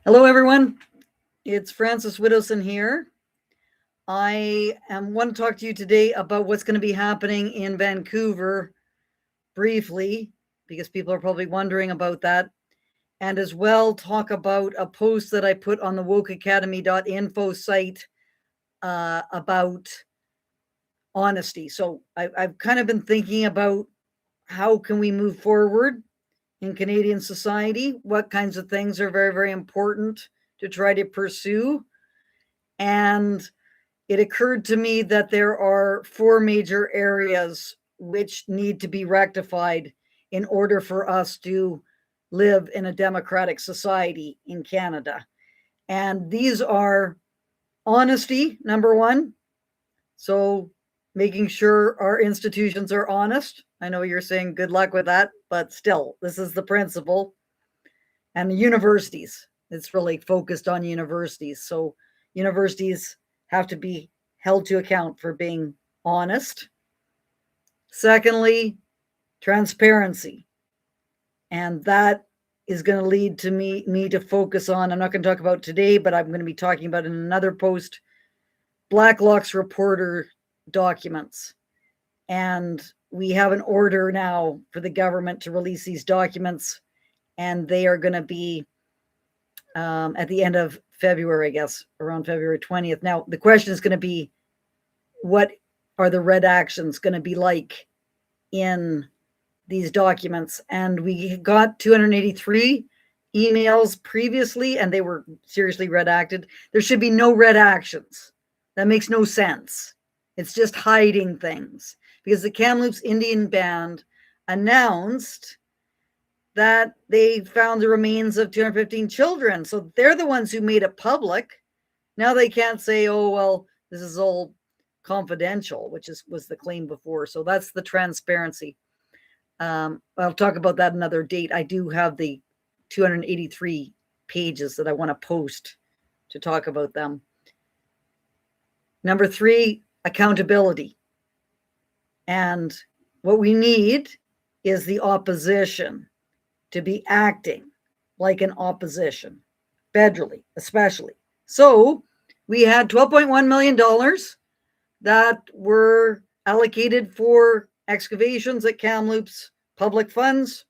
Hello, everyone. It's Frances Widdowson here. I want to talk to you today about what's going to be happening in Vancouver briefly, because people are probably wondering about that, and as well talk about a post that I put on the wokeacademy.info site about honesty. So I've kind of been thinking about how can we move forward in Canadian society, what kinds of things are very, very important to try to pursue. And it occurred to me that there are four major areas which need to be rectified in order for us to live in a democratic society in Canada. And these are honesty, number one. So making sure our institutions are honest. I know you're saying good luck with that, but still, this is the principle. And the universities, it's really focused on universities. So universities have to be held to account for being honest. Secondly, transparency. And that is going to lead to me to focus on, I'm not going to talk about today, but I'm going to be talking about in another post, Blacklock's reporter documents. And we have an order now for the government to release these documents, and they are going to be at the end of February, I guess, around February 20th. Now, the question is going to be, what are the redactions going to be like in these documents? And we got 283 emails previously, and they were seriously redacted. There should be no redactions. That makes no sense. It's just hiding things, because the Kamloops Indian Band announced that they found the remains of 215 children. So they're the ones who made it public. Now they can't say, oh, well, this is all confidential, which was the claim before. So that's the transparency. I'll talk about that another date. I do have the 283 pages that I want to post to talk about them. Number three, accountability. And what we need is the opposition to be acting like an opposition, federally, especially. So we had $12.1 million that were allocated for excavations at Kamloops, public funds.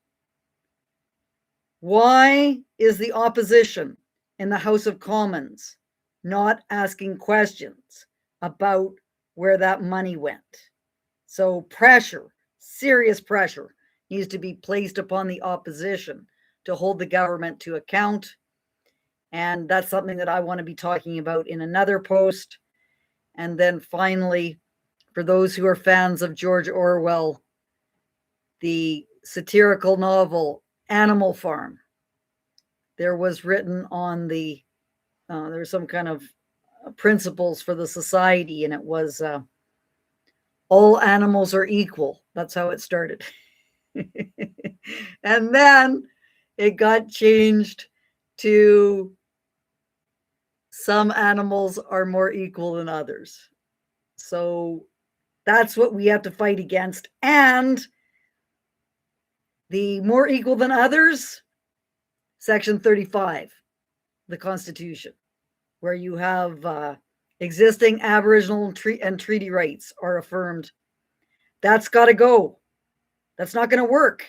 Why is the opposition in the House of Commons not asking questions about where that money went? So pressure, serious pressure, needs to be placed upon the opposition to hold the government to account. And that's something that I want to be talking about in another post. And then finally, for those who are fans of George Orwell, the satirical novel Animal Farm, there was written on there's some kind of principles for the society, and it was all animals are equal. That's how it started. And then it got changed to some animals are more equal than others. So that's what we have to fight against. And the more equal than others, Section 35, the Constitution, where you have existing Aboriginal and treaty rights are affirmed. That's got to go. That's not going to work.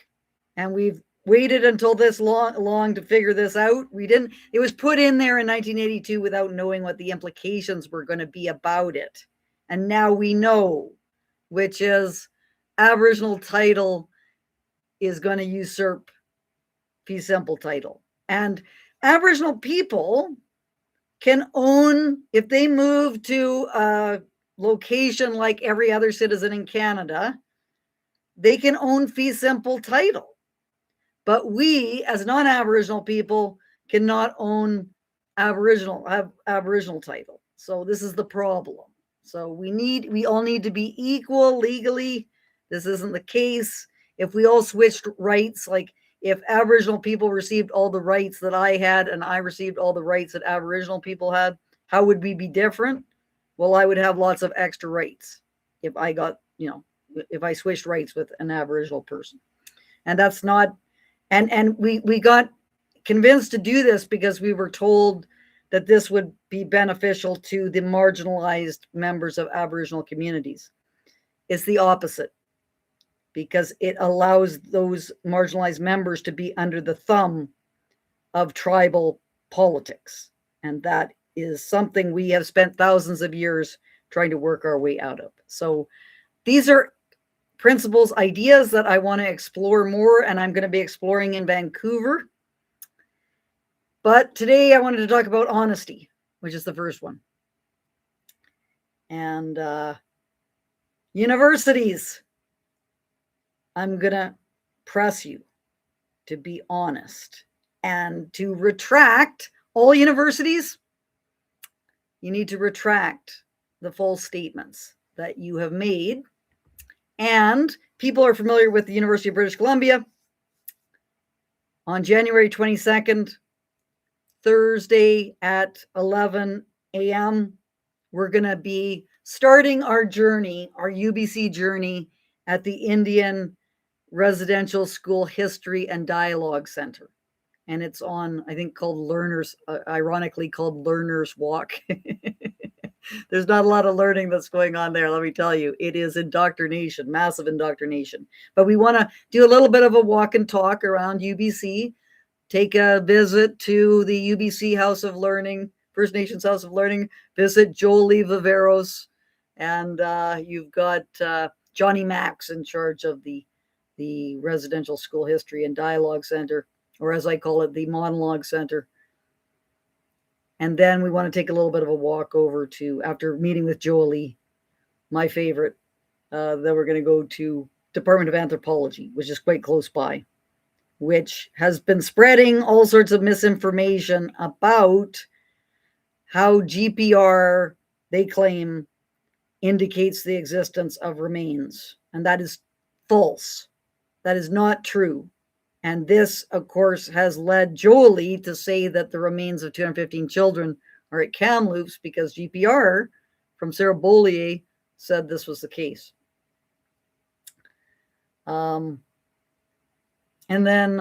And we've waited until this long to figure this out. It was put in there in 1982 without knowing what the implications were going to be about it. And now we know, which is Aboriginal title is going to usurp fee simple title. And Aboriginal people can own, if they move to a location like every other citizen in Canada, they can own fee simple title. But we, as non-Aboriginal people, cannot own Aboriginal title. So this is the problem. So we all need to be equal legally. This isn't the case. If we all switched rights, like if Aboriginal people received all the rights that I had and I received all the rights that Aboriginal people had, how would we be different? Well, I would have lots of extra rights if I got, if I switched rights with an Aboriginal person. And that's not, and we got convinced to do this because we were told that this would be beneficial to the marginalized members of Aboriginal communities. It's the opposite, because it allows those marginalized members to be under the thumb of tribal politics. And that is something we have spent thousands of years trying to work our way out of. So these are principles, ideas that I want to explore more, and I'm going to be exploring in Vancouver. But today I wanted to talk about honesty, which is the first one. And universities, I'm going to press you to be honest and to retract. All universities, you need to retract the false statements that you have made. And people are familiar with the University of British Columbia. On January 22nd, Thursday at 11 a.m., we're going to be starting our journey, our UBC journey, at the Indian Residential School History and Dialogue Center. And it's on, I think, called Learners, ironically called Learners Walk. There's not a lot of learning that's going on there, let me tell you. It is indoctrination, massive indoctrination. But we want to do a little bit of a walk and talk around UBC, take a visit to the UBC House of Learning, First Nations House of Learning, visit Jolie Viveros, and you've got Johnny Max in charge of the Residential School History and Dialogue Center, or as I call it, the Monologue Center. And then we want to take a little bit of a walk over to, after meeting with Jolie, my favorite, then we're going to go to Department of Anthropology, which is quite close by, which has been spreading all sorts of misinformation about how GPR, they claim, indicates the existence of remains. And that is false. That is not true. And this, of course, has led Jolie to say that the remains of 215 children are at Kamloops, because GPR from Sarah Bollier said this was the case. And then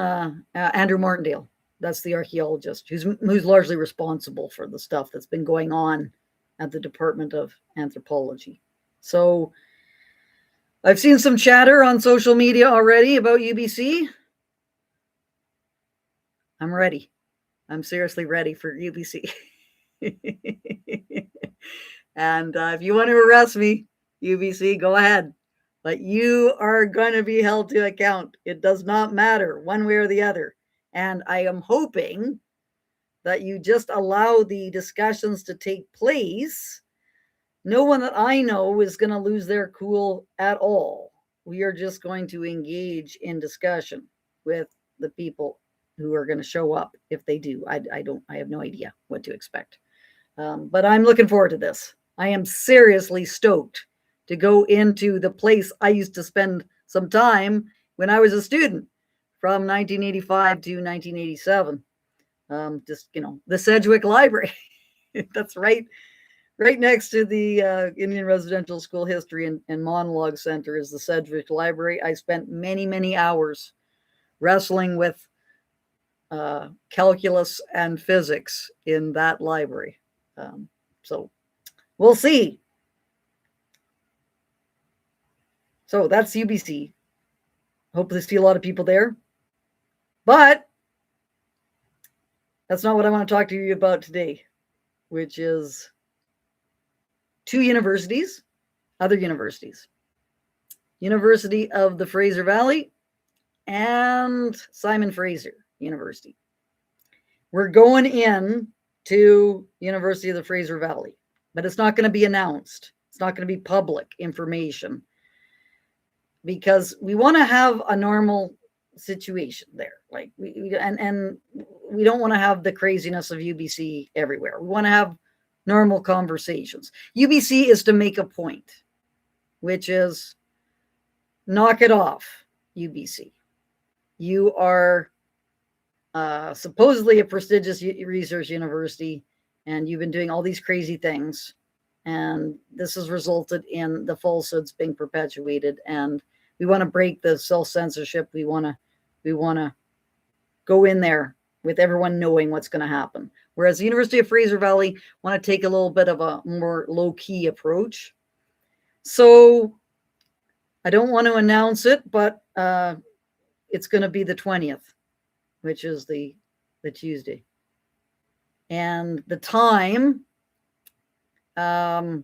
Andrew Martindale, that's the archaeologist who's largely responsible for the stuff that's been going on at the Department of Anthropology. So I've seen some chatter on social media already about UBC. I'm ready. I'm seriously ready for UBC. And if you want to arrest me, UBC, go ahead. But you are going to be held to account. It does not matter one way or the other. And I am hoping that you just allow the discussions to take place. No one that I know is going to lose their cool at all. We are just going to engage in discussion with the people who are going to show up. If they do, I have no idea what to expect. But I'm looking forward to this. I am seriously stoked to go into the place I used to spend some time when I was a student, from 1985 to 1987. Just, the Sedgwick Library. That's right next to the Indian Residential School History and Monologue Center is the Sedgwick Library. I spent many, many hours wrestling with calculus and physics in that library. So we'll see. So that's UBC. Hopefully see a lot of people there. But that's not what I want to talk to you about today, which is two universities, other universities. University of the Fraser Valley and Simon Fraser University. We're going in to University of the Fraser Valley, but it's not going to be announced. It's not going to be public information, because we want to have a normal situation there. Like we don't want to have the craziness of UBC everywhere. We want to have normal conversations. UBC is to make a point, which is knock it off, UBC. You are supposedly a prestigious research university, and you've been doing all these crazy things, and this has resulted in the falsehoods being perpetuated. And we want to break the self-censorship. We want to go in there with everyone knowing what's going to happen. Whereas the University of Fraser Valley want to take a little bit of a more low-key approach. So I don't want to announce it, but it's going to be the 20th, which is the Tuesday. And the time, that's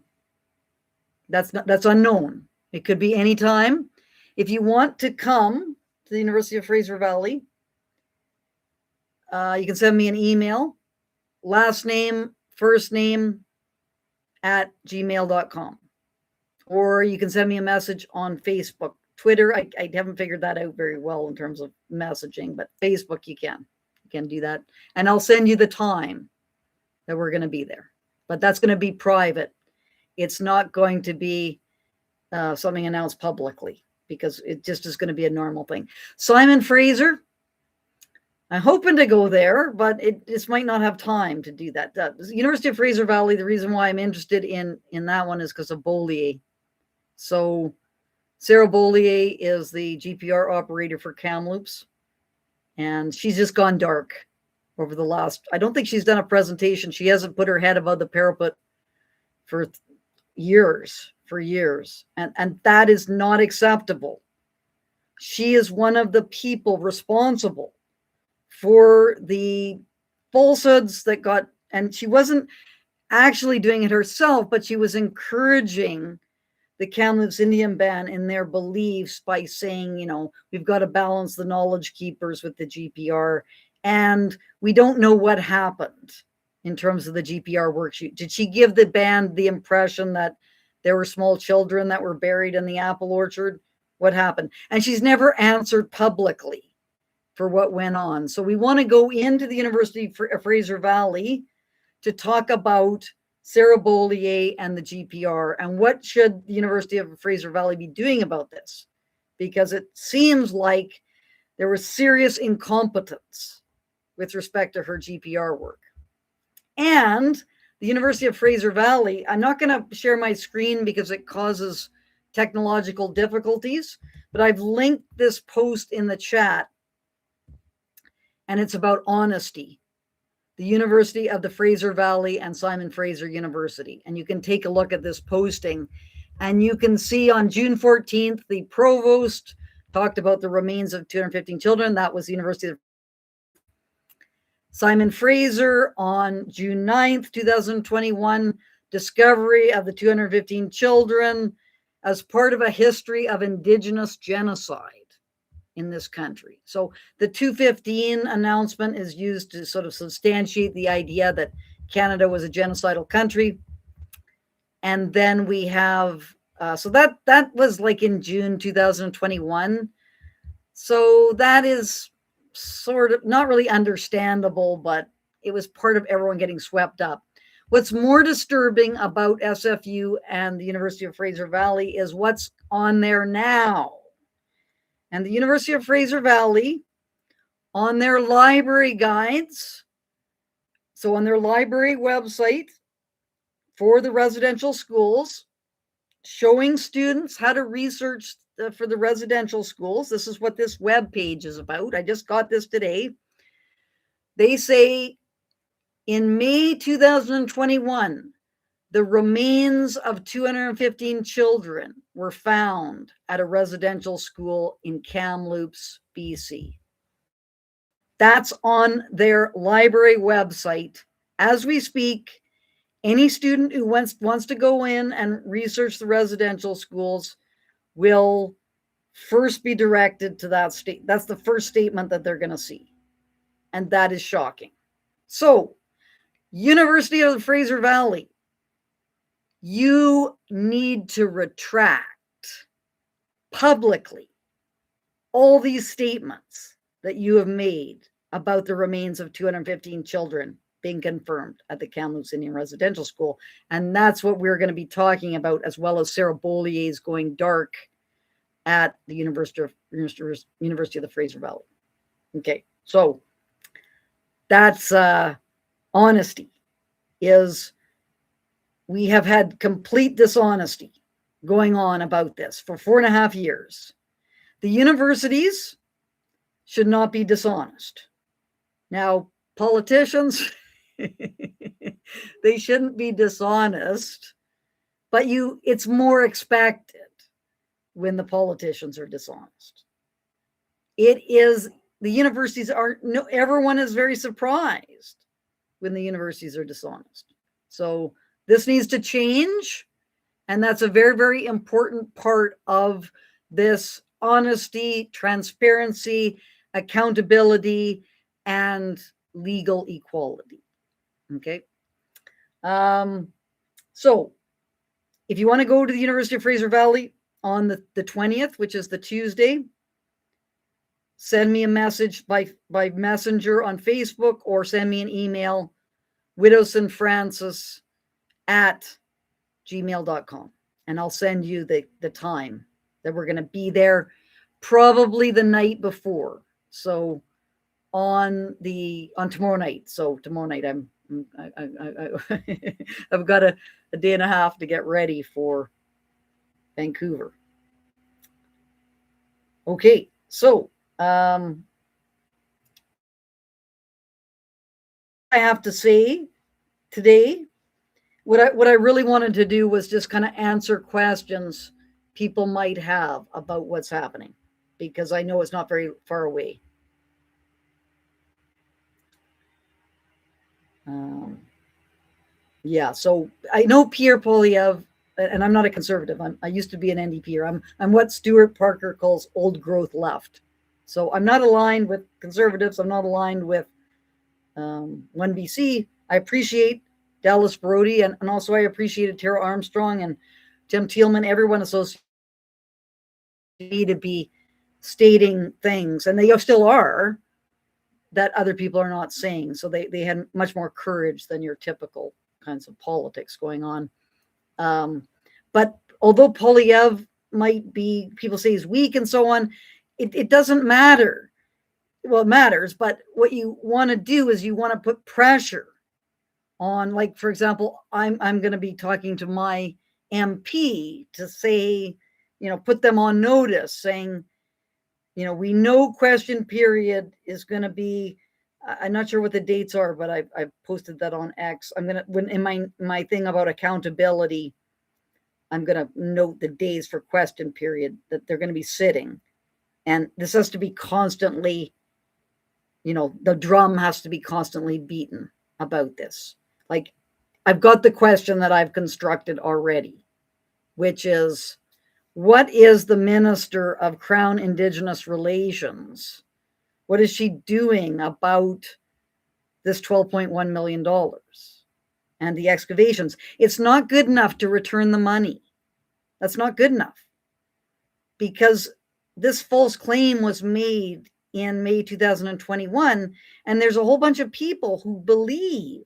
unknown. It could be any time. If you want to come to the University of Fraser Valley, you can send me an email, last name, first name @gmail.com. Or you can send me a message on Facebook. Twitter, I haven't figured that out very well in terms of messaging, but Facebook, you can do that. And I'll send you the time that we're going to be there. But that's going to be private. It's not going to be something announced publicly, because it just is going to be a normal thing. Simon Fraser, I'm hoping to go there, but it just might not have time to do that. The University of Fraser Valley, the reason why I'm interested in that one is because of Beaulieu. So Sarah Beaulieu is the GPR operator for Kamloops, and she's just gone dark over the last, I don't think she's done a presentation. She hasn't put her head above the parapet for years. And that is not acceptable. She is one of the people responsible for the falsehoods that got, and she wasn't actually doing it herself, but she was encouraging the Kamloops Indian Band in their beliefs by saying, we've got to balance the knowledge keepers with the GPR. And we don't know what happened in terms of the GPR worksheet. Did she give the band the impression that there were small children that were buried in the apple orchard? What happened? And she's never answered publicly for what went on. So we want to go into the University of Fraser Valley to talk about Sarah Beaulieu and the GPR, and what should the University of Fraser Valley be doing about this? Because it seems like there was serious incompetence with respect to her GPR work. And the University of Fraser Valley, I'm not going to share my screen because it causes technological difficulties, but I've linked this post in the chat, and it's about honesty. The University of the Fraser Valley and Simon Fraser University. And you can take a look at this posting, and you can see on June 14th, the provost talked about the remains of 215 children. That was the University of Simon Fraser. On June 9th, 2021, discovery of the 215 children as part of a history of Indigenous genocide in this country. So the 215 announcement is used to sort of substantiate the idea that Canada was a genocidal country. And then we have, so that was like in June 2021. So that is sort of not really understandable, but it was part of everyone getting swept up. What's more disturbing about SFU and the University of Fraser Valley is what's on there now. And the University of Fraser Valley, on their library guides, so on their library website for the residential schools, showing students how to research for the residential schools. This is what this web page is about. I just got this today. They say in May 2021, the remains of 215 children were found at a residential school in Kamloops, BC. That's on their library website. As we speak, any student who wants to go in and research the residential schools will first be directed to that state. That's the first statement that they're going to see. And that is shocking. So, University of the Fraser Valley, you need to retract publicly all these statements that you have made about the remains of 215 children being confirmed at the Kamloops Indian Residential School. And that's what we're going to be talking about, as well as Sarah Beaulieu's going dark at the University of the Fraser Valley. Okay, so that's honesty. Is we have had complete dishonesty going on about this for 4.5 years. The universities should not be dishonest. Now, politicians, they shouldn't be dishonest, but it's more expected when the politicians are dishonest. It is, the universities aren't, no, everyone is very surprised when the universities are dishonest. So this needs to change. And that's a very, very important part of this honesty, transparency, accountability, and legal equality. Okay. So if you want to go to the University of Fraser Valley on the 20th, which is the Tuesday, send me a message by messenger on Facebook, or send me an email, widowsonfrances@gmail.com, and I'll send you the time that we're going to be there, probably the night before. So on tomorrow night. So tomorrow night I've got a day and a half to get ready for Vancouver. Okay, so I have to say today, what I really wanted to do was just kind of answer questions people might have about what's happening, because I know it's not very far away. Yeah, so I know Pierre Poilievre, and I'm not a conservative. I used to be an NDPer. I'm what Stuart Parker calls old growth left. So I'm not aligned with conservatives. I'm not aligned with 1BC. I appreciate Dallas Brody, and also I appreciated Tara Armstrong and Tim Thielman, everyone associated to be stating things, and they still are, that other people are not saying. So they had much more courage than your typical kinds of politics going on. But although Poilievre might be, people say he's weak and so on, it doesn't matter. Well, it matters, but what you want to do is you want to put pressure on, like, for example, I'm going to be talking to my MP to say, put them on notice, saying, we know question period is going to be, I'm not sure what the dates are, but I posted that on X. I'm going to, in my thing about accountability, I'm going to note the days for question period that they're going to be sitting. And this has to be constantly, the drum has to be constantly beaten about this. Like, I've got the question that I've constructed already, which is, what is the Minister of Crown Indigenous Relations? What is she doing about this $12.1 million and the excavations? It's not good enough to return the money. That's not good enough, because this false claim was made in May 2021, and there's a whole bunch of people who believe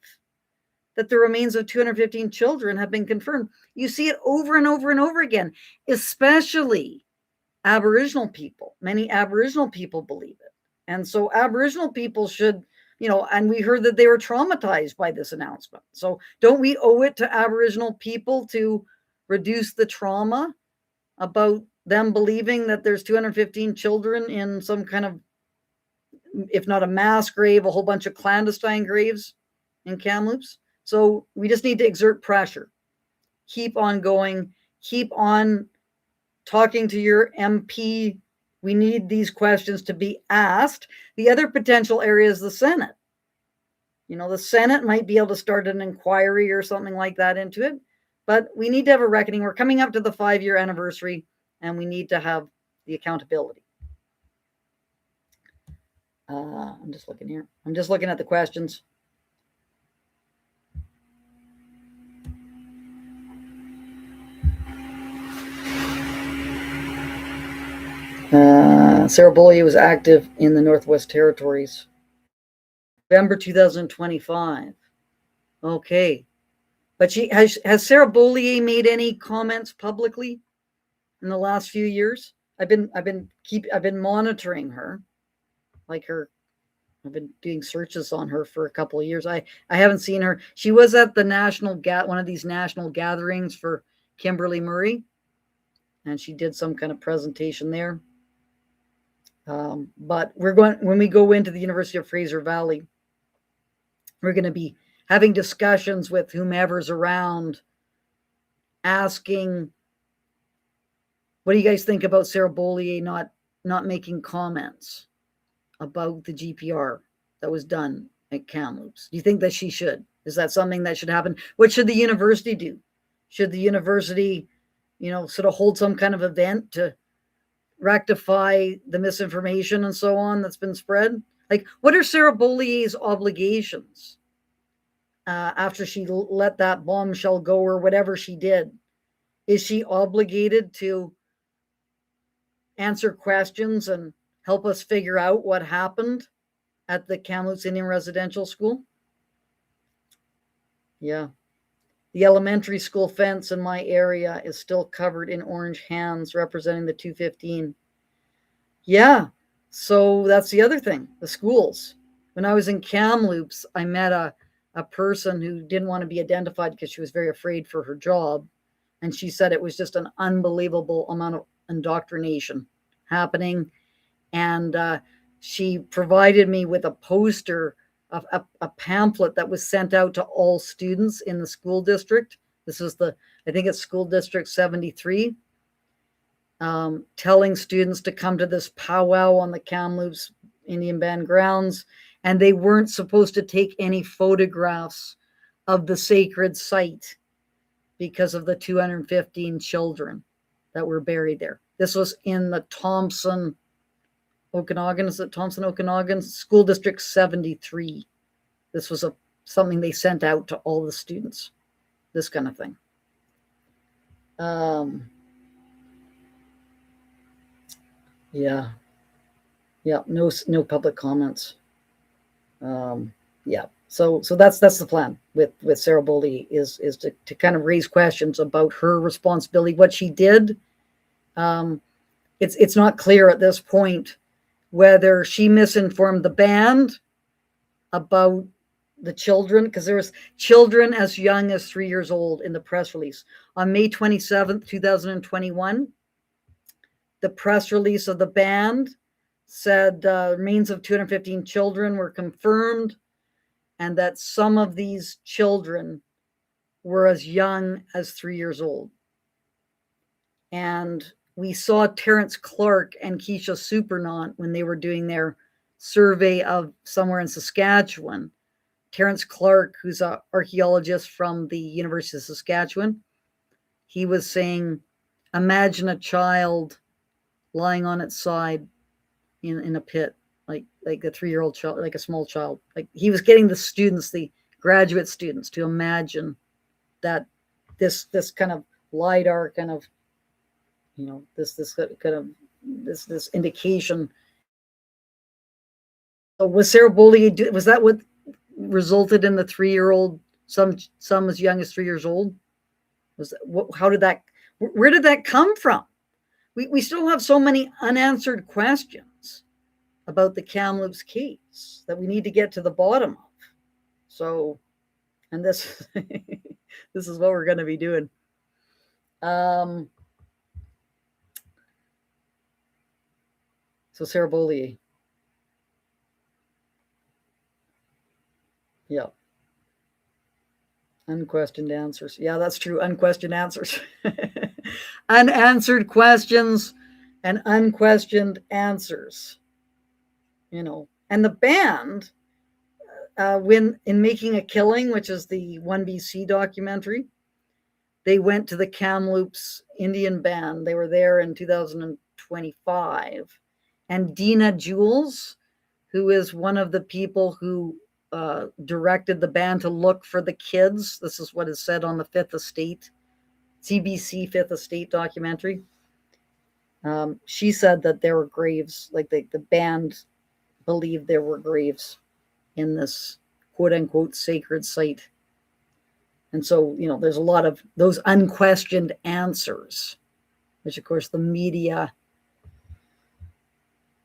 that the remains of 215 children have been confirmed. You see it over and over and over again, especially Aboriginal people. Many Aboriginal people believe it. And so Aboriginal people should, and we heard that they were traumatized by this announcement. So don't we owe it to Aboriginal people to reduce the trauma about them believing that there's 215 children in some kind of, if not a mass grave, a whole bunch of clandestine graves in Kamloops? So we just need to exert pressure. Keep on going. Keep on talking to your MP. We need these questions to be asked. The other potential area is the Senate. The Senate might be able to start an inquiry or something like that into it, but we need to have a reckoning. We're coming up to the 5-year anniversary, and we need to have the accountability. I'm just looking here. I'm just looking at the questions. Sarah Bollier was active in the Northwest Territories. November 2025. Okay. But has Sarah Bollier made any comments publicly in the last few years? I've been monitoring her, like her. I've been doing searches on her for a couple of years. I haven't seen her. She was at the one of these national gatherings for Kimberly Murray, and she did some kind of presentation there. But when we go into the University of Fraser Valley, we're going to be having discussions with whomever's around, asking, what do you guys think about Sarah Beaulier not making comments about the GPR that was done at Kamloops? Do you think that she should? Is that something that should happen? What should the university do? Should the university, sort of hold some kind of event to rectify the misinformation and so on that's been spread? Like, what are Sarah Beaulier's obligations after she let that bombshell go or whatever she did? Is she obligated to answer questions and help us figure out what happened at the Kamloops Indian Residential School? Yeah. The elementary school fence in my area is still covered in orange hands representing the 215. Yeah. So that's the other thing, the schools. When I was in Kamloops, I met a person who didn't want to be identified because she was very afraid for her job. And she said it was just an unbelievable amount of indoctrination happening. And she provided me with a poster of a pamphlet that was sent out to all students in the school district. This is I think it's school district 73, telling students to come to this powwow on the Kamloops Indian Band grounds. And they weren't supposed to take any photographs of the sacred site because of the 215 children that were buried there. This was in the Thompson Okanagan, is it Thompson Okanagan? School District 73. This was something they sent out to all the students, this kind of thing. Yeah, no public comments. Yeah, so that's the plan with Sarah Beaulier is to kind of raise questions about her responsibility, what she did. It's not clear at this point whether she misinformed the band about the children, because there was children as young as 3 years old in the press release. On May 27th, 2021, the press release of the band said remains of 215 children were confirmed, and that some of these children were as young as 3 years old. And we saw Terrence Clark and Keisha Supernant when they were doing their survey of somewhere in Saskatchewan. Terrence Clark, who's an archaeologist from the University of Saskatchewan, he was saying, imagine a child lying on its side in a pit, like a 3-year-old child, like a small child. Like, he was getting the students, the graduate students, to imagine that this kind of LIDAR kind of, this kind of this indication. So was Sarah Beaulier, was that what resulted in the 3-year-old, some as young as 3 years old? Where did that come from? We still have so many unanswered questions about the Kamloops case that we need to get to the bottom of. So, and this this is what we're going to be doing. So Sarah Beaulier. Yeah. Unquestioned answers. Yeah, that's true. Unquestioned answers. Unanswered questions and unquestioned answers. And the band, when in Making a Killing, which is the 1BC documentary, they went to the Kamloops Indian Band. They were there in 2025. And Dina Jules, who is one of the people who directed the band to look for the kids. This is what is said on the Fifth Estate, CBC Fifth Estate documentary. She said that there were graves, like the band believed there were graves in this quote unquote sacred site. And so, there's a lot of those unquestioned answers, which of course the media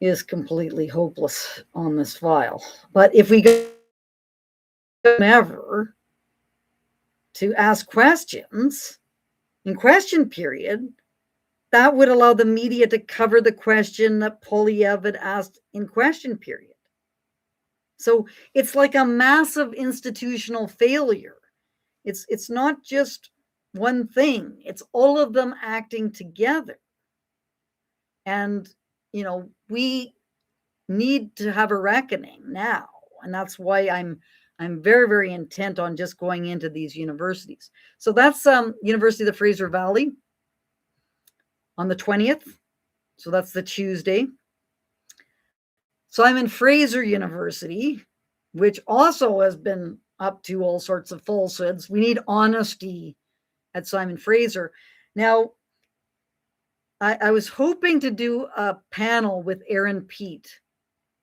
is completely hopeless on this file. But if we go ever to ask questions in question period, that would allow the media to cover the question that Polyev had asked in question period. So it's like a massive institutional failure. It's not just one thing, it's all of them acting together. And, we need to have a reckoning now. And that's why I'm very, very intent on just going into these universities. So that's University of the Fraser Valley on the 20th. So that's the Tuesday. Simon Fraser University, which also has been up to all sorts of falsehoods. We need honesty at Simon Fraser. Now, I was hoping to do a panel with Aaron Pete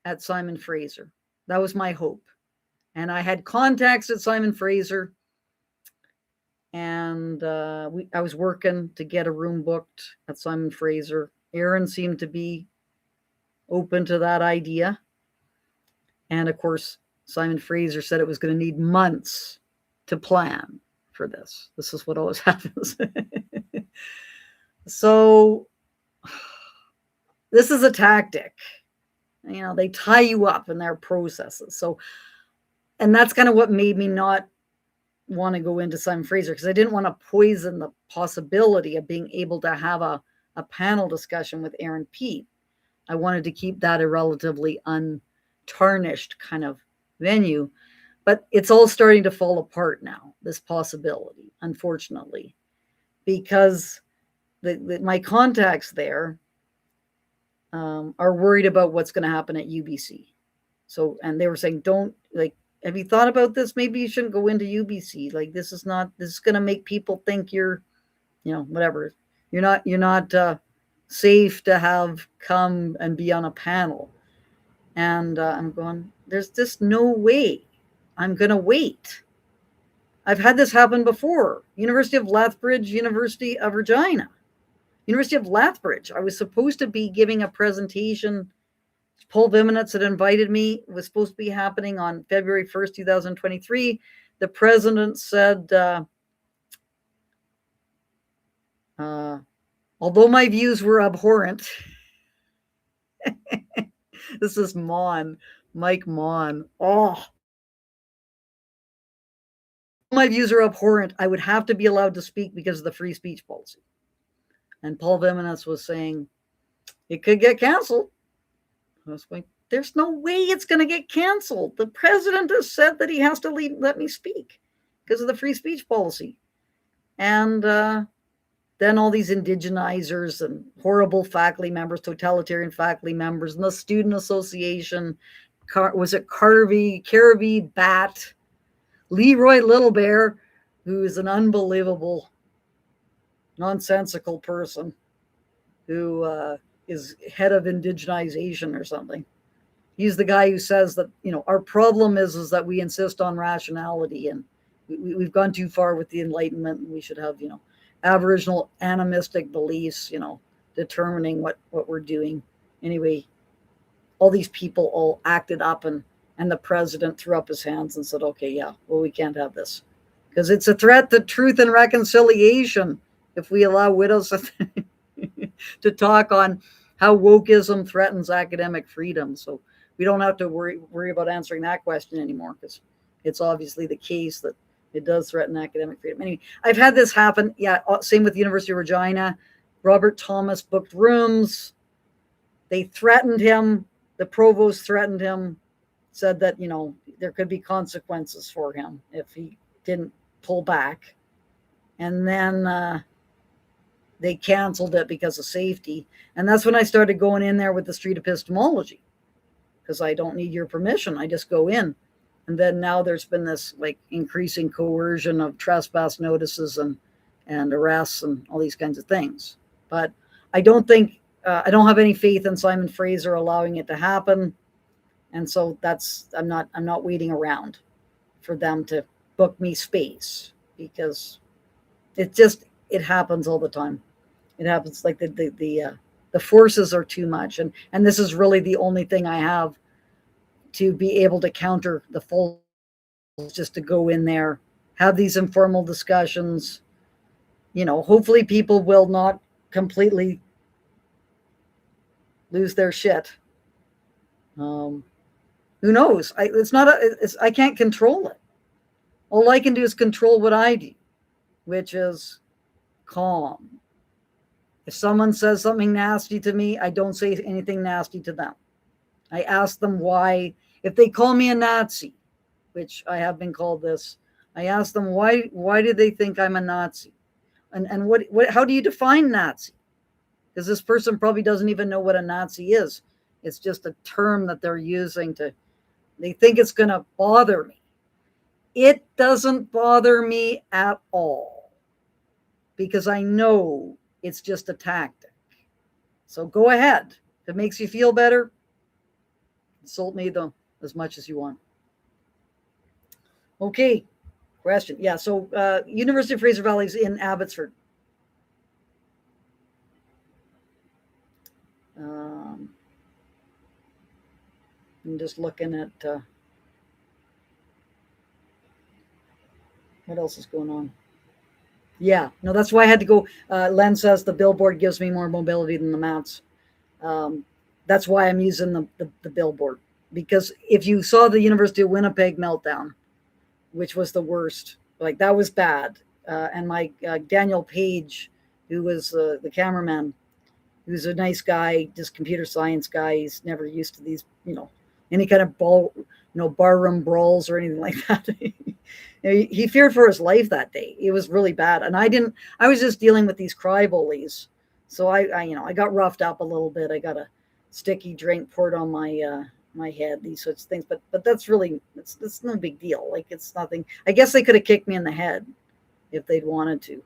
at Simon Fraser. That was my hope. And I had contacts at Simon Fraser. And I was working to get a room booked at Simon Fraser. Aaron seemed to be open to that idea. And of course, Simon Fraser said it was going to need months to plan for this. This is what always happens. So this is a tactic. They tie you up in their processes. So, and that's kind of what made me not want to go into Simon Fraser, because I didn't want to poison the possibility of being able to have a panel discussion with Aaron Pete. I wanted to keep that a relatively untarnished kind of venue, but it's all starting to fall apart now, this possibility, unfortunately, because my contacts there are worried about what's going to happen at UBC. So, and they were saying, have you thought about this? Maybe you shouldn't go into UBC. This is going to make people think you're, whatever. You're not safe to have come and be on a panel. And I'm going, there's just no way I'm going to wait. I've had this happen before. University of Lethbridge, University of Regina. University of Lethbridge, I was supposed to be giving a presentation. Paul Viminitz had invited me. It was supposed to be happening on February 1st, 2023. The president said, although my views were abhorrent, this is Mike Mon. Oh, my views are abhorrent. I would have to be allowed to speak because of the free speech policy. And Paul Viminitz was saying, it could get canceled. I was going, there's no way it's going to get canceled. The president has said that he has to let me speak because of the free speech policy. And then all these indigenizers and horrible faculty members, totalitarian faculty members, and the student association, was it Carvey, Bat, Leroy Little Bear, who is an unbelievable, nonsensical person who is head of indigenization or something. He's the guy who says that, our problem is that we insist on rationality, and we've gone too far with the Enlightenment, and we should have, Aboriginal animistic beliefs, determining what we're doing. Anyway, all these people all acted up, and the president threw up his hands and said, okay, yeah, well, we can't have this because it's a threat to truth and reconciliation if we allow Widdowson to talk on how wokeism threatens academic freedom. So we don't have to worry about answering that question anymore, because it's obviously the case that it does threaten academic freedom. Anyway, I've had this happen. Yeah, same with the University of Regina. Robert Thomas booked rooms. They threatened him. The provost threatened him, said that, there could be consequences for him if he didn't pull back. And then they canceled it because of safety. And that's when I started going in there with the street epistemology, because I don't need your permission. I just go in. And then now there's been this increasing coercion of trespass notices and arrests and all these kinds of things. But I don't think, I don't have any faith in Simon Fraser allowing it to happen. And so I'm not waiting around for them to book me space, because it happens all the time. It happens like the forces are too much. And this is really the only thing I have to be able to counter the false, just to go in there, have these informal discussions. Hopefully people will not completely lose their shit. Who knows? I can't control it. All I can do is control what I do, which is calm. If someone says something nasty to me, I don't say anything nasty to them. I ask them why. If they call me a Nazi, which I have been called this, I ask them why do they think I'm a Nazi? And what how do you define Nazi? Because this person probably doesn't even know what a Nazi is. It's just a term that they're using they think it's going to bother me. It doesn't bother me at all because I know it's just a tactic. So go ahead. If it makes you feel better, insult me though as much as you want. Okay, question. Yeah, so University of Fraser Valley is in Abbotsford. I'm just looking at what else is going on. Yeah, no, that's why I had to go. Len says the billboard gives me more mobility than the mounts. That's why I'm using the billboard. Because if you saw the University of Winnipeg meltdown, which was the worst, like that was bad. And my Daniel Page, who was the cameraman, who's a nice guy, just computer science guy. He's never used to these, any kind of barroom brawls or anything like that. He feared for his life that day. It was really bad. And I was just dealing with these cry bullies. So I got roughed up a little bit. I got a sticky drink poured on my head, these sorts of things. But that's really, it's no big deal. Like it's nothing. I guess they could have kicked me in the head if they'd wanted to.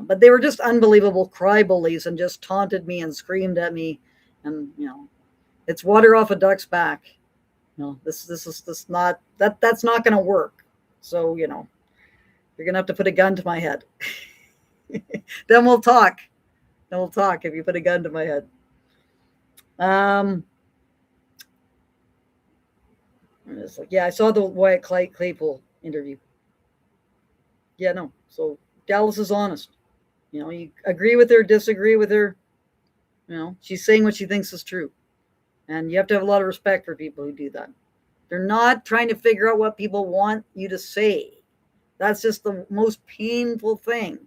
But they were just unbelievable cry bullies and just taunted me and screamed at me. And, it's water off a duck's back. That's not going to work. So, you're going to have to put a gun to my head. Then we'll talk. If you put a gun to my head. I saw the Wyatt Claypool interview. Yeah, no. So Dallas is honest. You agree with her, disagree with her. She's saying what she thinks is true. And you have to have a lot of respect for people who do that. They're not trying to figure out what people want you to say. That's just the most painful thing.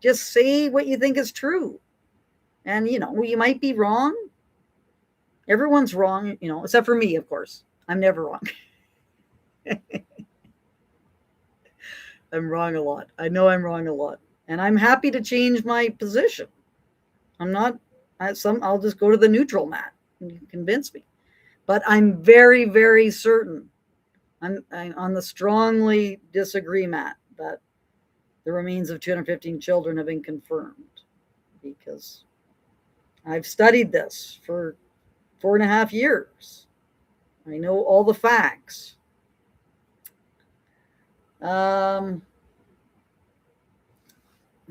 Just say what you think is true. And, you might be wrong. Everyone's wrong, except for me, of course. I'm never wrong. I'm wrong a lot. I know I'm wrong a lot. And I'm happy to change my position. I'll just go to the neutral mat and you can convince me. But I'm very, very certain I'm on the strongly disagree mat that the remains of 215 children have been confirmed, because I've studied this for 4.5 years. I know all the facts. Let's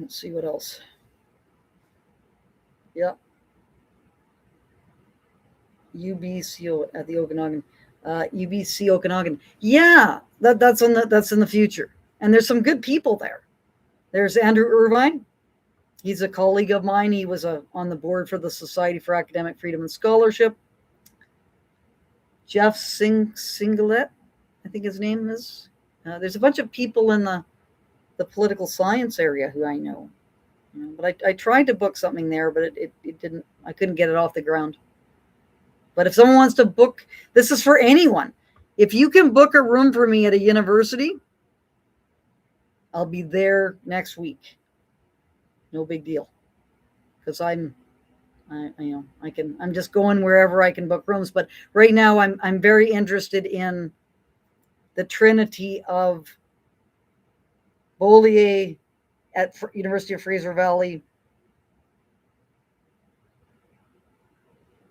see what else. Yep. UBC at the Okanagan. UBC Okanagan. Yeah, that's in the future. And there's some good people there. There's Andrew Irvine. He's a colleague of mine. He was on the board for the Society for Academic Freedom and Scholarship. Jeff Singlet, I think his name is. There's a bunch of people in the political science area who I know. But I tried to book something there, but it didn't. I couldn't get it off the ground. But if someone wants to book, this is for anyone. If you can book a room for me at a university, I'll be there next week. No big deal. Because I'm just going wherever I can book rooms. But right now I'm very interested in the trinity of Beaulieu at University of Fraser Valley,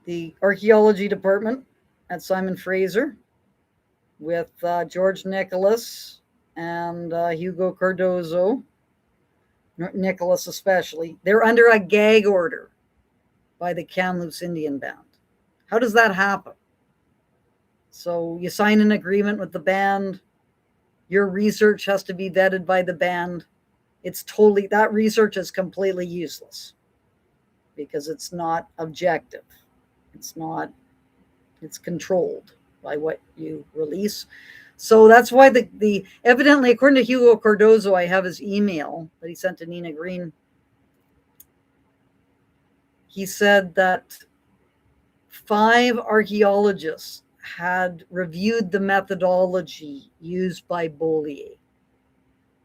the archaeology department at Simon Fraser with George Nicholas and Hugo Cardozo, Nicholas especially. They're under a gag order by the Kamloops Indian Band. How does that happen? So you sign an agreement with the band. Your research has to be vetted by the band. That research is completely useless. because it's not objective. It's controlled by what you release. So that's why the evidently, according to Hugo Cardozo, I have his email that he sent to Nina Green. He said that 5 archaeologists had reviewed the methodology used by Beaulier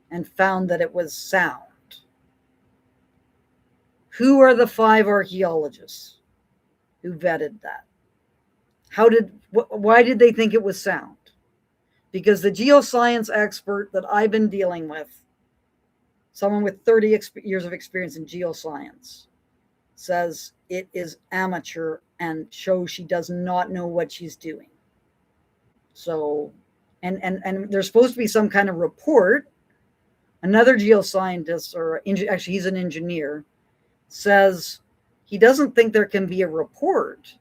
and found that it was sound. Who are the 5 archaeologists who vetted that? Why did they think it was sound? Because the geoscience expert that I've been dealing with, someone with 30 years of experience in geoscience, says it is amateur and shows she does not know what she's doing. So, and there's supposed to be some kind of report. Another geoscientist, or actually he's an engineer, says he doesn't think there can be a report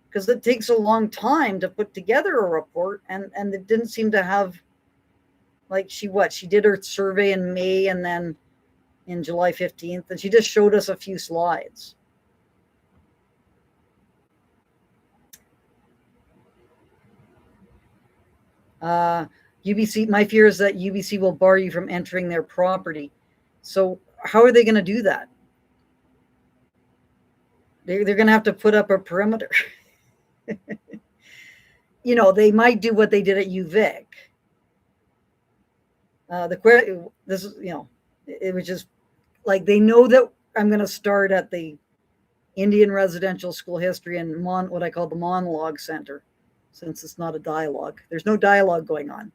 because it takes a long time to put together a report, and it didn't seem to have, like, she did her survey in May and then in July 15th, and she just showed us a few slides. UBC, my fear is that UBC will bar you from entering their property. So how are they going to do that? They're going to have to put up a perimeter. You know, they might do what they did at UVic. This is, you know, it was just like, they know that I'm going to start at the Indian Residential School History and what I call the monologue center, since it's not a dialogue. There's no dialogue going on.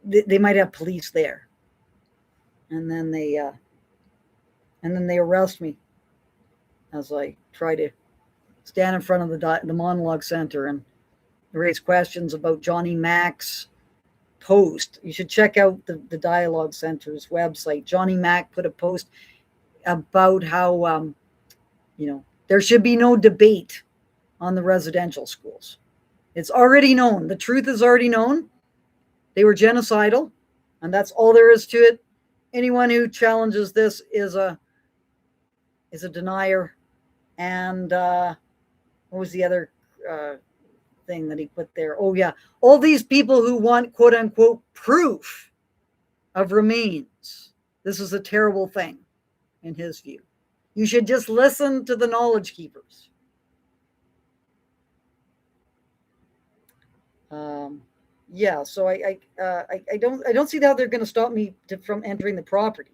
They might have police there, and then they arrest me as I try to stand in front of the monologue center and raise questions about Johnny Mack's post. You should check out the Dialogue Center's website. Johnny Mack put a post about how there should be no debate on the residential schools. It's already known. The truth is already known. They were genocidal, and that's all there is to it. Anyone who challenges this is a denier. And what was the other thing that he put there? Oh yeah, all these people who want quote unquote proof of remains. This is a terrible thing in his view. You should just listen to the knowledge keepers. Yeah, so I don't see how they're going to stop me from entering the property.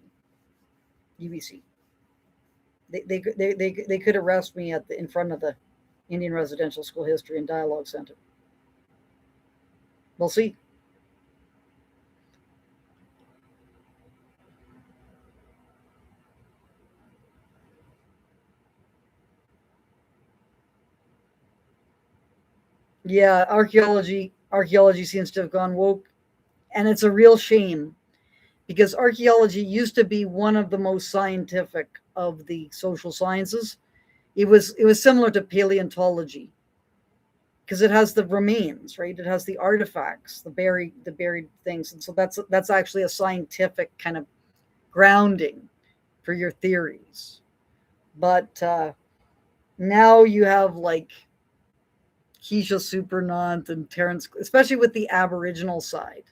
UBC. They could arrest me in front of the Indian Residential School History and Dialogue Center. We'll see. Yeah, archaeology seems to have gone woke, and it's a real shame, because archaeology used to be one of the most scientific of the social sciences. It was similar to paleontology, because it has the remains, right? It has the artifacts, the buried things, and so that's actually a scientific kind of grounding for your theories. But now you have like Keisha Supernant and Terence, especially with the Aboriginal side.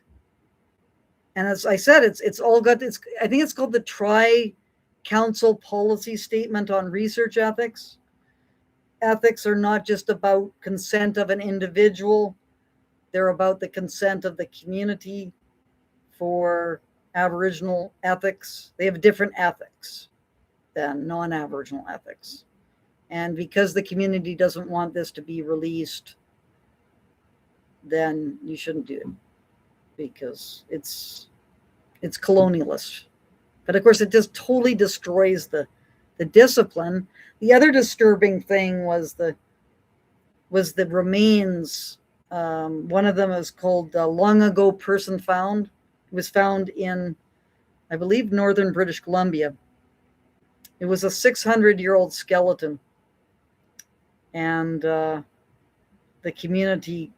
And as I said, it's all got, I think it's called the Tri-Council Policy Statement on Research Ethics. Ethics are not just about consent of an individual. They're about the consent of the community. For Aboriginal ethics, they have different ethics than non-Aboriginal ethics. And because the community doesn't want this to be released, then you shouldn't do it, because it's colonialist. But of course, it just totally destroys the discipline. The other disturbing thing was the remains. One of them is called Long Ago Person Found. It was found in, I believe, northern British Columbia. It was a 600-year-old skeleton. And the community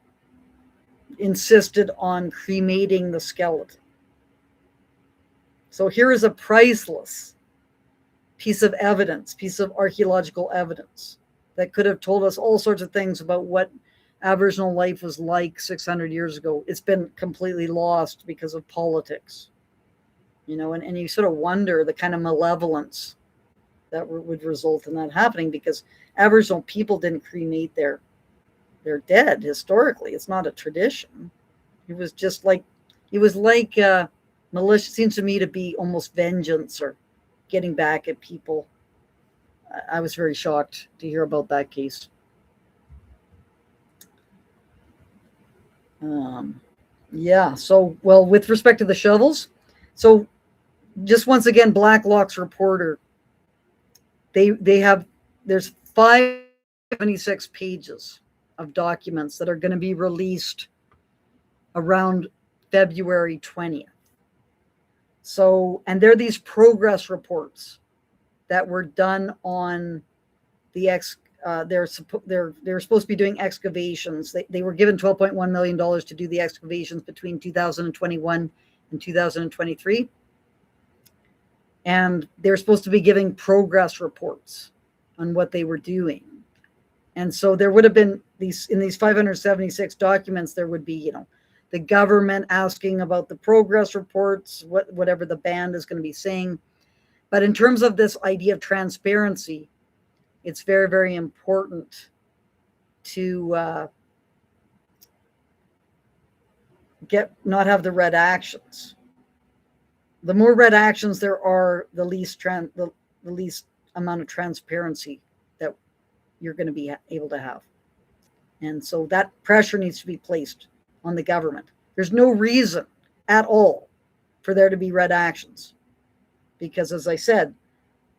insisted on cremating the skeleton. So here is a priceless piece of evidence, piece of archaeological evidence that could have told us all sorts of things about what Aboriginal life was like 600 years ago. It's been completely lost because of politics, and you sort of wonder the kind of malevolence that would result in that happening, because Aboriginal people didn't cremate their dead historically. It's not a tradition. It was just like, militia. Seems to me to be almost vengeance or getting back at people. I was very shocked to hear about that case. Yeah. So, well, with respect to the shovels, so just once again, Blacklock's reporter, there's 576 pages of documents that are going to be released around February 20th. So, and there are these progress reports that were done on the they're supposed to be doing excavations. They were given $12.1 million to do the excavations between 2021 and 2023. And they're supposed to be giving progress reports on what they were doing. And so there would have been in these 576 documents, there would be, the government asking about the progress reports, whatever the band is going to be saying. But in terms of this idea of transparency, it's very, very important to not have the red actions. The more red actions there are, the least amount of transparency that you're going to be able to have. And so that pressure needs to be placed on the government. There's no reason at all for there to be red actions, because, as I said,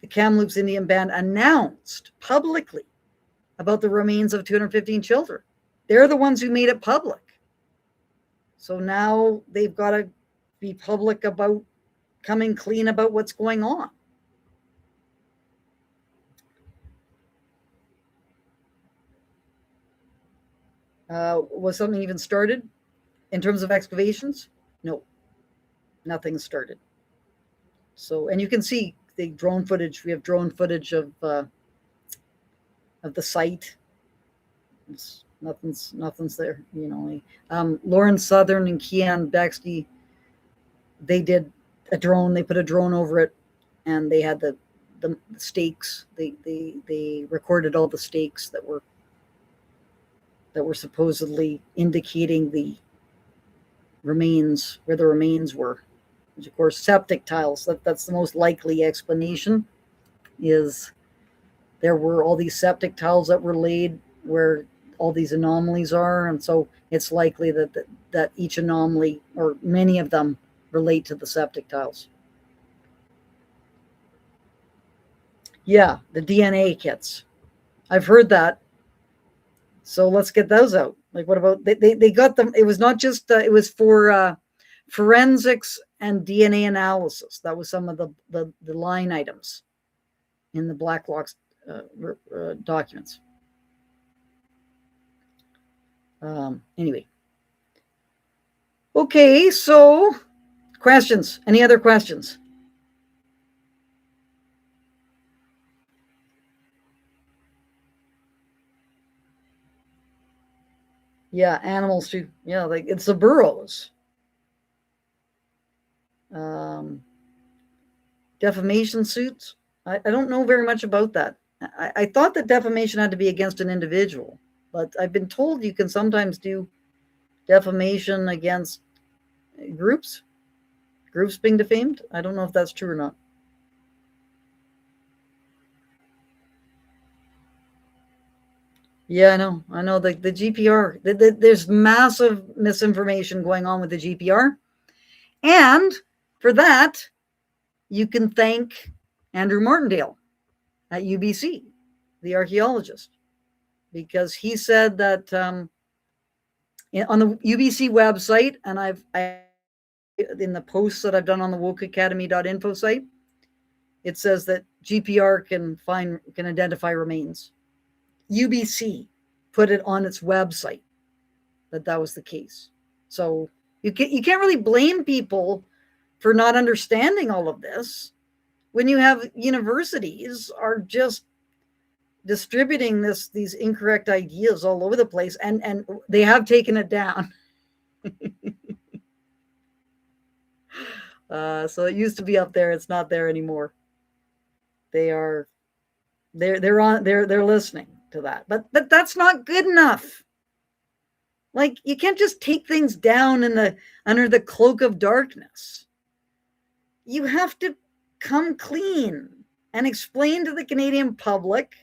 the Kamloops Indian Band announced publicly about the remains of 215 children. They're the ones who made it public. So now they've got to be public about coming clean about what's going on. Was something even started in terms of excavations? No, nothing started. So, and you can see the drone footage. We have drone footage of the site. Nothing's there. Lauren Southern and Kean Bexley, they did a drone. They put a drone over it, and they had the stakes. They recorded all the stakes that were supposedly indicating the remains, where the remains were. Which, of course, septic tiles. That's the most likely explanation. Is there were all these septic tiles that were laid where all these anomalies are, and so it's likely that each anomaly, or many of them, relate to the septic tiles. Yeah, the DNA kits. I've heard that. So let's get those out. Like, what about they got them? It was not just it was for forensics and DNA analysis. That was some of the line items in the Blacklock's documents. Anyway. Okay, so questions. Any other questions? Yeah, animals too. Yeah, like it's the burrows. Defamation suits. I don't know very much about that. I thought that defamation had to be against an individual, but I've been told you can sometimes do defamation against groups being defamed. I don't know if that's true or not. Yeah, I know the GPR, there's massive misinformation going on with the GPR. And for that, you can thank Andrew Martindale at UBC, the archaeologist, because he said that on the UBC website, and in the posts that I've done on the wokeacademy.info site, it says that GPR can identify remains. UBC put it on its website that was the case. So you can't really blame people for not understanding all of this. when you have universities are just distributing these incorrect ideas all over the place, and they have taken it down. So it used to be up there, it's not there anymore. They're listening to that, but that's not good enough. Like, you can't just take things down under the cloak of darkness. You have to come clean and explain to the Canadian public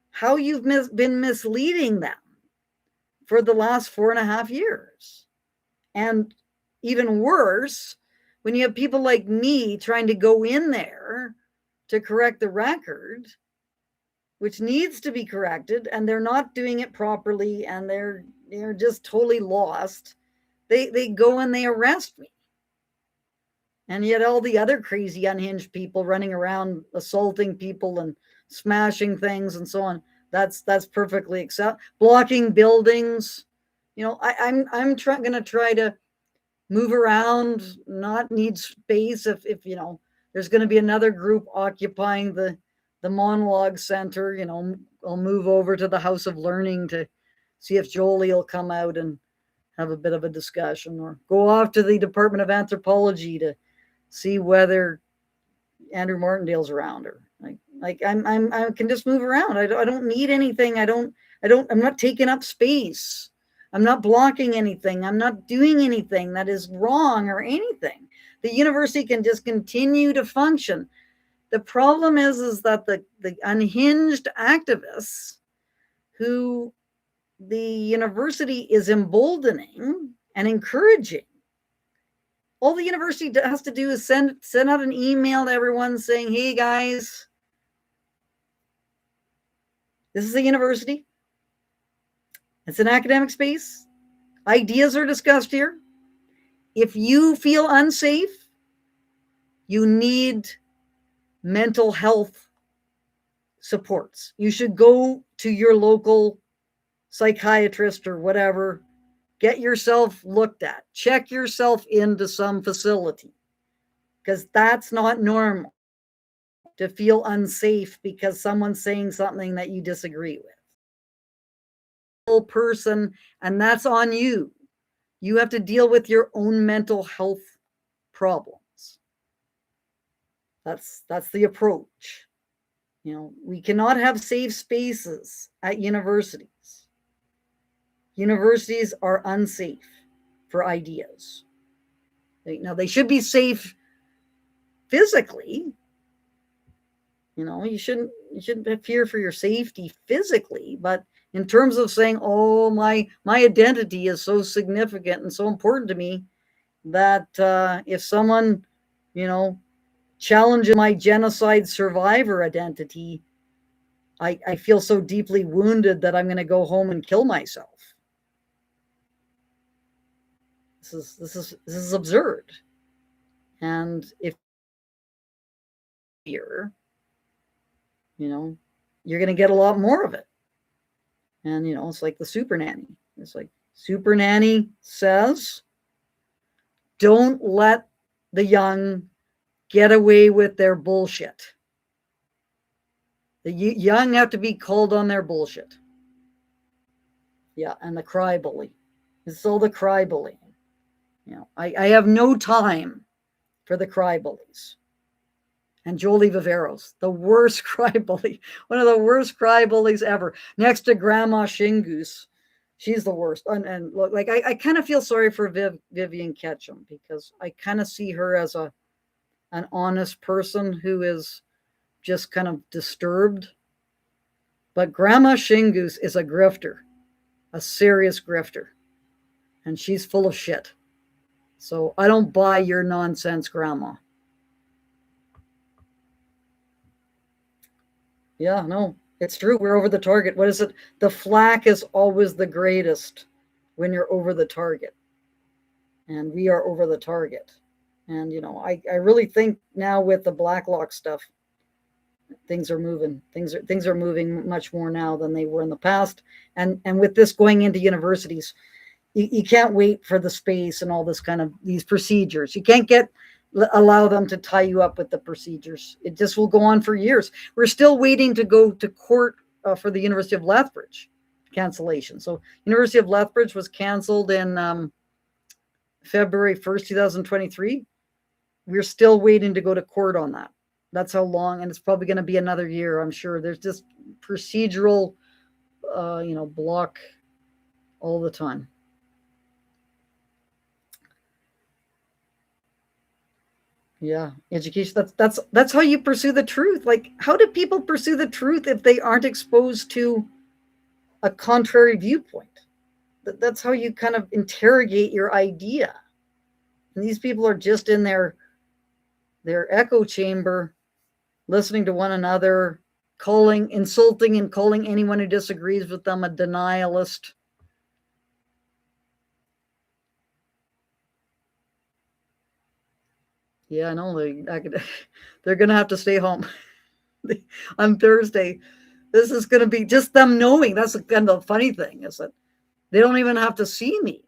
how you've been misleading them for the last 4.5 years. And even worse, when you have people like me trying to go in there to correct the record, which needs to be corrected, and they're not doing it properly, and they're just totally lost. They go and they arrest me. And yet all the other crazy unhinged people running around assaulting people and smashing things and so on, that's perfectly acceptable. Blocking buildings. I'm going to try to move around, not need space. If there's going to be another group occupying the monologue center, I'll move over to the House of Learning to see if Jolie will come out and have a bit of a discussion, or go off to the Department of Anthropology to see whether Andrew Martindale's around, or I can just move around. I don't need anything. I'm not taking up space. I'm not blocking anything. I'm not doing anything that is wrong or anything. The university can just continue to function. The problem is that the unhinged activists who the university is emboldening and encouraging, all the university has to do is send out an email to everyone saying, hey guys, this is a university. It's an academic space. Ideas are discussed here. If you feel unsafe, you need mental health supports. You should go to your local psychiatrist or whatever, get yourself looked at, check yourself into some facility, because that's not normal to feel unsafe because someone's saying something that you disagree with. Person, and that's on you. You have to deal with your own mental health problems. That's the approach. We cannot have safe spaces at universities. Universities are unsafe for ideas. Now, they should be safe physically. You shouldn't fear for your safety physically, but in terms of saying, oh, my identity is so significant and so important to me that if someone, challenges my genocide survivor identity, I feel so deeply wounded that I'm going to go home and kill myself. This is absurd. And if you're going to get a lot more of it. And, it's like the super nanny. It's like super nanny says, don't let the young get away with their bullshit. The young have to be called on their bullshit. Yeah, and the cry bully. It's all the cry bullying. I have no time for the cry bullies. And Jolie Viveros, the worst cry bully, one of the worst cry bullies ever, next to Grandma Shingoose. She's the worst. And look, like I kind of feel sorry for Vivian Ketchum, because I kind of see her as an honest person who is just kind of disturbed. But Grandma Shingoose is a grifter, a serious grifter, and she's full of shit. So I don't buy your nonsense, Grandma. Yeah, no, it's true. We're over the target. What is it? The flak is always the greatest when you're over the target. And we are over the target. And, I really think now with the Blacklock stuff, things are moving. Things are moving much more now than they were in the past. And with this going into universities, you can't wait for the space and all this kind of these procedures. You can't get allow them to tie you up with the procedures. It just will go on for years. We're still waiting to go to court for the University of Lethbridge cancellation. So University of Lethbridge was canceled in February 1st, 2023. We're still waiting to go to court on that. That's how long, and it's probably going to be another year, I'm sure. There's just procedural, block all the time. Yeah, education. That's how you pursue the truth. Like, how do people pursue the truth if they aren't exposed to a contrary viewpoint? That's how you kind of interrogate your idea. And these people are just in their echo chamber, listening to one another, insulting and calling anyone who disagrees with them a denialist. Yeah, I know. They're going to have to stay home on Thursday. This is going to be just them knowing. That's kind of the funny thing, is that they don't even have to see me.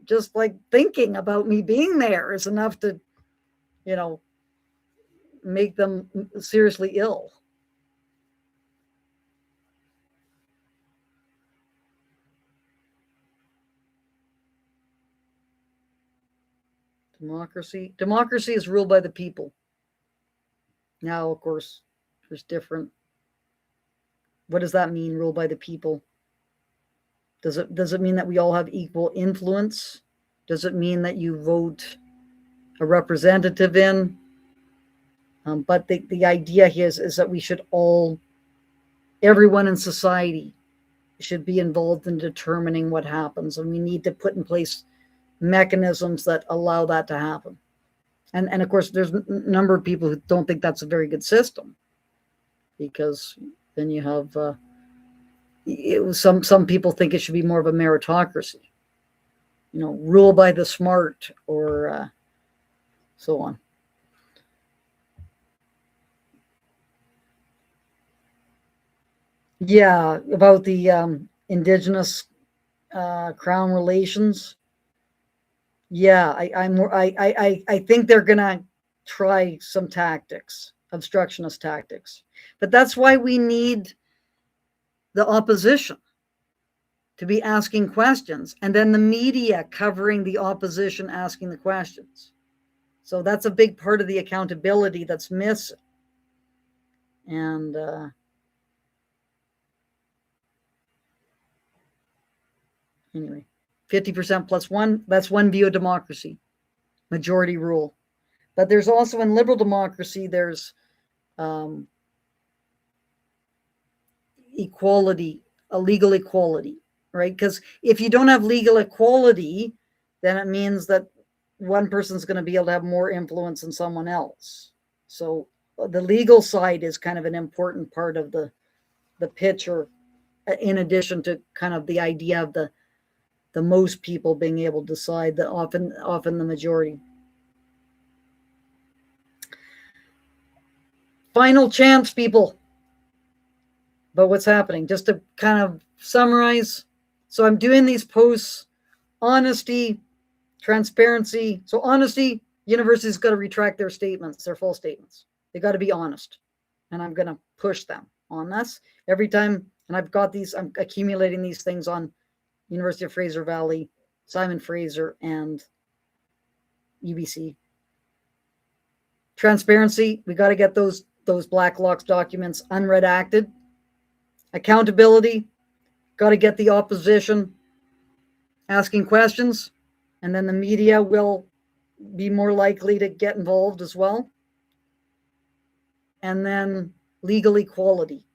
Just like thinking about me being there is enough to, make them seriously ill. Democracy is ruled by the people. Now, of course, there's different. What does that mean, ruled by the people? Does it mean that we all have equal influence? Does it mean that you vote a representative in? But the idea here is that we should everyone in society should be involved in determining what happens, and we need to put in place mechanisms that allow that to happen. And of course, there's a number of people who don't think that's a very good system, because then you have some people think it should be more of a meritocracy, rule by the smart, or so on. Yeah, about the Indigenous Crown relations. Yeah, I think they're gonna try some tactics, obstructionist tactics, but that's why we need the opposition to be asking questions, and then the media covering the opposition asking the questions. So that's a big part of the accountability that's missing. And anyway, 50% plus one, that's one view of democracy, majority rule. But there's also, in liberal democracy, there's equality, a legal equality, right? Because if you don't have legal equality, then it means that one person's going to be able to have more influence than someone else. So the legal side is kind of an important part of the picture, in addition to kind of the idea of the most people being able to decide, that often the majority. Final chance, people. But what's happening, just to kind of summarize. So I'm doing these posts: honesty, transparency. So honesty, universities got to retract their statements, their false statements. They got to be honest. And I'm going to push them on this every time. And I've got these, I'm accumulating these things on University of Fraser Valley, Simon Fraser, and UBC. Transparency, we got to get those Black Locks documents unredacted. Accountability, got to get the opposition asking questions, and then the media will be more likely to get involved as well. And then legal equality.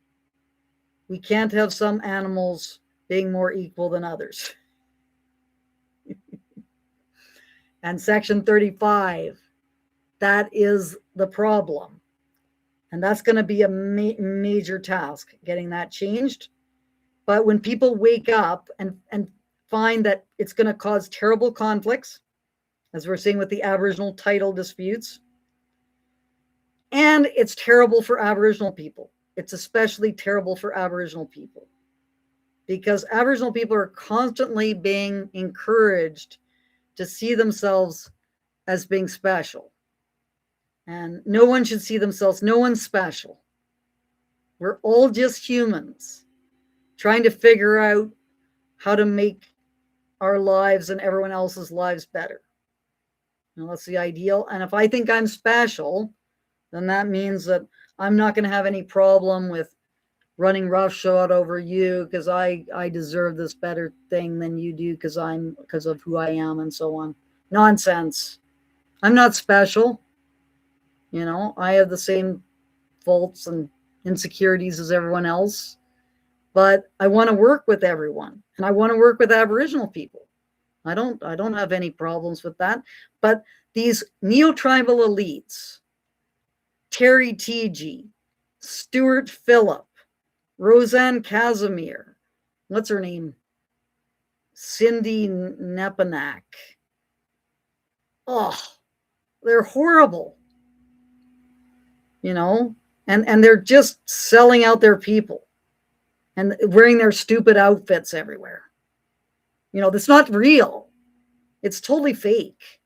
We can't have some animals being more equal than others. And Section 35, that is the problem. And that's going to be a major task, getting that changed. But when people wake up and find that it's going to cause terrible conflicts, as we're seeing with the Aboriginal title disputes, and it's terrible for Aboriginal people. It's especially terrible for Aboriginal people, because Aboriginal people are constantly being encouraged to see themselves as being special. And no one should see themselves, no one's special. We're all just humans trying to figure out how to make our lives and everyone else's lives better. And that's the ideal. And if I think I'm special, then that means that I'm not going to have any problem with running roughshod over you because I deserve this better thing than you do because of who I am and so on. Nonsense. I'm not special. I have the same faults and insecurities as everyone else, but I want to work with everyone, and I want to work with Aboriginal people. I don't have any problems with that. But these neo-tribal elites, Terry Teegee, Stuart Phillip, Roseanne Casimir, what's her name? Cindy Nepanak. Oh, they're horrible. And they're just selling out their people and wearing their stupid outfits everywhere. That's not real. It's totally fake.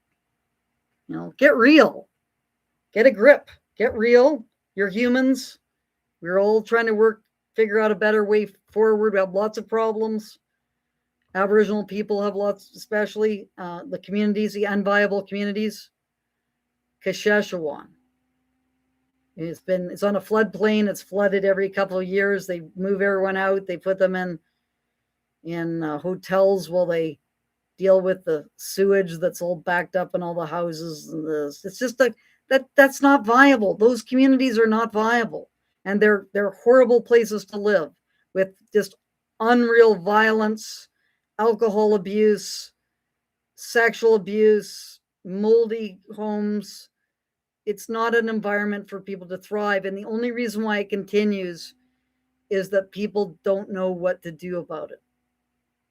Get real. Get a grip. Get real. You're humans. We're all trying to figure out a better way forward. We have lots of problems. Aboriginal people have lots, especially the communities, the unviable communities. Saskatchewan. It's on a floodplain. It's flooded every couple of years. They move everyone out. They put them in hotels while they deal with the sewage that's all backed up in all the houses. It's just that's not viable. Those communities are not viable, and they're horrible places to live with just unreal violence, alcohol abuse, sexual abuse, moldy homes. It's not an environment for people to thrive. And the only reason why it continues is that people don't know what to do about it.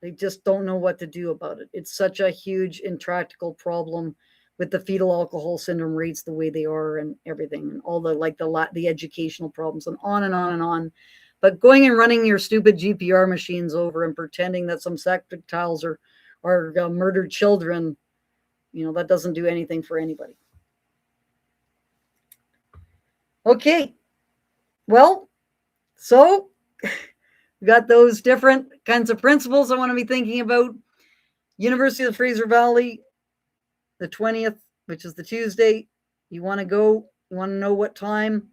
They just don't know what to do about it. It's such a huge, intractable problem with the fetal alcohol syndrome rates the way they are and everything, and all the educational problems and on and on and on. But going and running your stupid GPR machines over and pretending that some septic tiles are murdered children, that doesn't do anything for anybody. Okay, well, so we got those different kinds of principles I want to be thinking about. University of the Fraser Valley, the 20th, which is the Tuesday. You want to go, you want to know what time,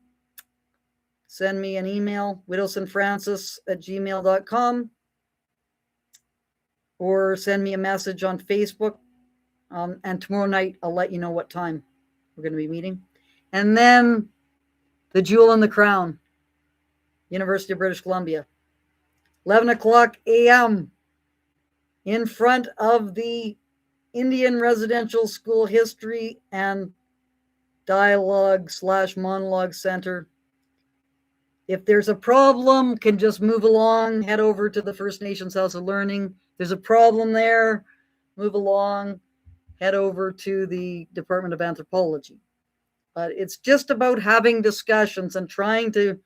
send me an email, widowsonfrancis@gmail.com, or send me a message on Facebook. And tomorrow night, I'll let you know what time we're going to be meeting. And then the Jewel in the Crown, University of British Columbia, 11 o'clock a.m. in front of the Indian Residential School History and Dialogue/Monologue Center. If there's a problem, can just move along, head over to the First Nations House of Learning. There's a problem there, move along, head over to the Department of Anthropology. But it's just about having discussions and trying to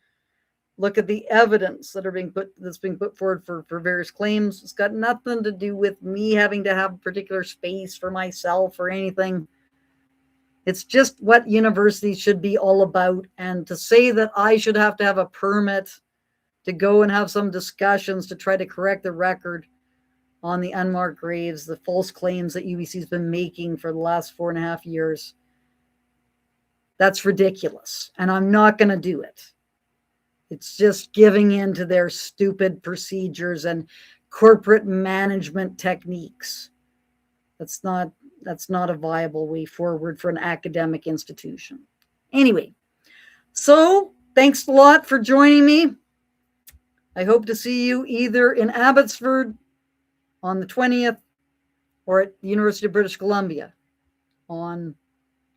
look at the evidence that's being put forward for various claims. It's got nothing to do with me having to have a particular space for myself or anything. It's just what universities should be all about. And to say that I should have to have a permit to go and have some discussions to try to correct the record on the unmarked graves, the false claims that UBC's been making for the last 4.5 years, that's ridiculous. And I'm not going to do it. It's just giving in to their stupid procedures and corporate management techniques. That's not a viable way forward for an academic institution. Anyway, so thanks a lot for joining me. I hope to see you either in Abbotsford on the 20th or at the University of British Columbia on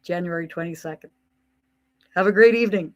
January 22nd. Have a great evening.